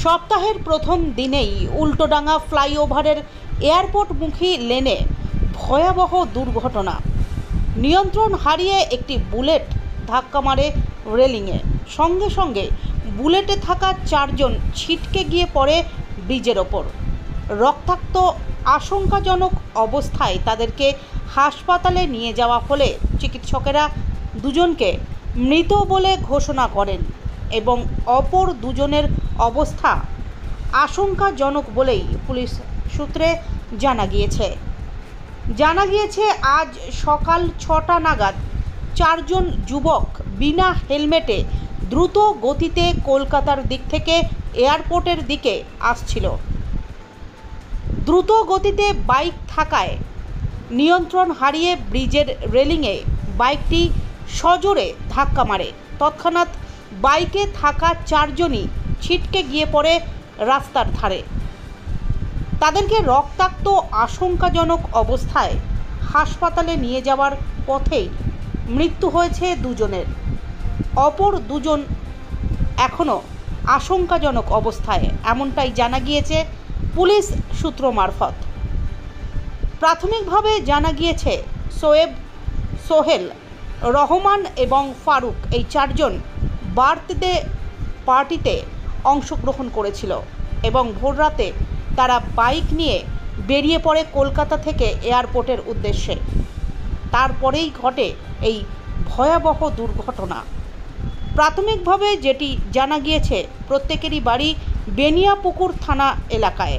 সপ্তাহের প্রথম দিনেই উল্টোডাঙ্গা ফ্লাইওভারের এয়ারপোর্টমুখী লেনে ভয়াবহ দুর্ঘটনা। নিয়ন্ত্রণ হারিয়ে একটি বুলেট ধাক্কা মারে রেলিংয়ে। সঙ্গে সঙ্গে বুলেটে থাকা চারজন ছিটকে গিয়ে পড়ে ব্রিজের ওপর। রক্তাক্ত আশঙ্কাজনক অবস্থায় তাদেরকে হাসপাতালে নিয়ে যাওয়া হলে চিকিৎসকেরা দুজনকে মৃত বলে ঘোষণা করেন এবং অপর দুজনের অবস্থা আশঙ্কাজনক বলেই পুলিশ সূত্রে জানা গিয়েছে। আজ সকাল 6টা নাগাদ চারজন যুবক বিনা হেলমেটে দ্রুত গতিতে কলকাতার দিক থেকে এয়ারপোর্টের দিকে আসছিল। দ্রুত গতিতে বাইক থাকায় নিয়ন্ত্রণ হারিয়ে ব্রিজের রেলিংয়ে বাইকটি সজোরে ধাক্কা মারে। তৎক্ষণাৎ বাইকে থাকা চারজনই ছিটকে গিয়ে পড়ে রাস্তার ধারে। তাদেরকে রক্তাক্ত আশঙ্কাজনক অবস্থায় হাসপাতালে নিয়ে যাওয়ার পথেই মৃত্যু হয়েছে দুজনের। অপর দুজন এখনও আশঙ্কাজনক অবস্থায়, এমনটাই জানা গিয়েছে পুলিশ সূত্র মারফত। প্রাথমিকভাবে জানা গিয়েছে শোয়েব, সোহেল, রহমান এবং ফারুক এই চারজন বার্থডে পার্টিতে অংশগ্রহণ করেছিল এবং ভোররাতে তারা বাইক নিয়ে বেরিয়ে পড়ে কলকাতা থেকে এয়ারপোর্টের উদ্দেশ্যে। তারপরেই ঘটে এই ভয়াবহ দুর্ঘটনা। প্রাথমিকভাবে যেটি জানা গিয়েছে, প্রত্যেকেরই বাড়ি বেনিয়াপুকুর থানা এলাকায়।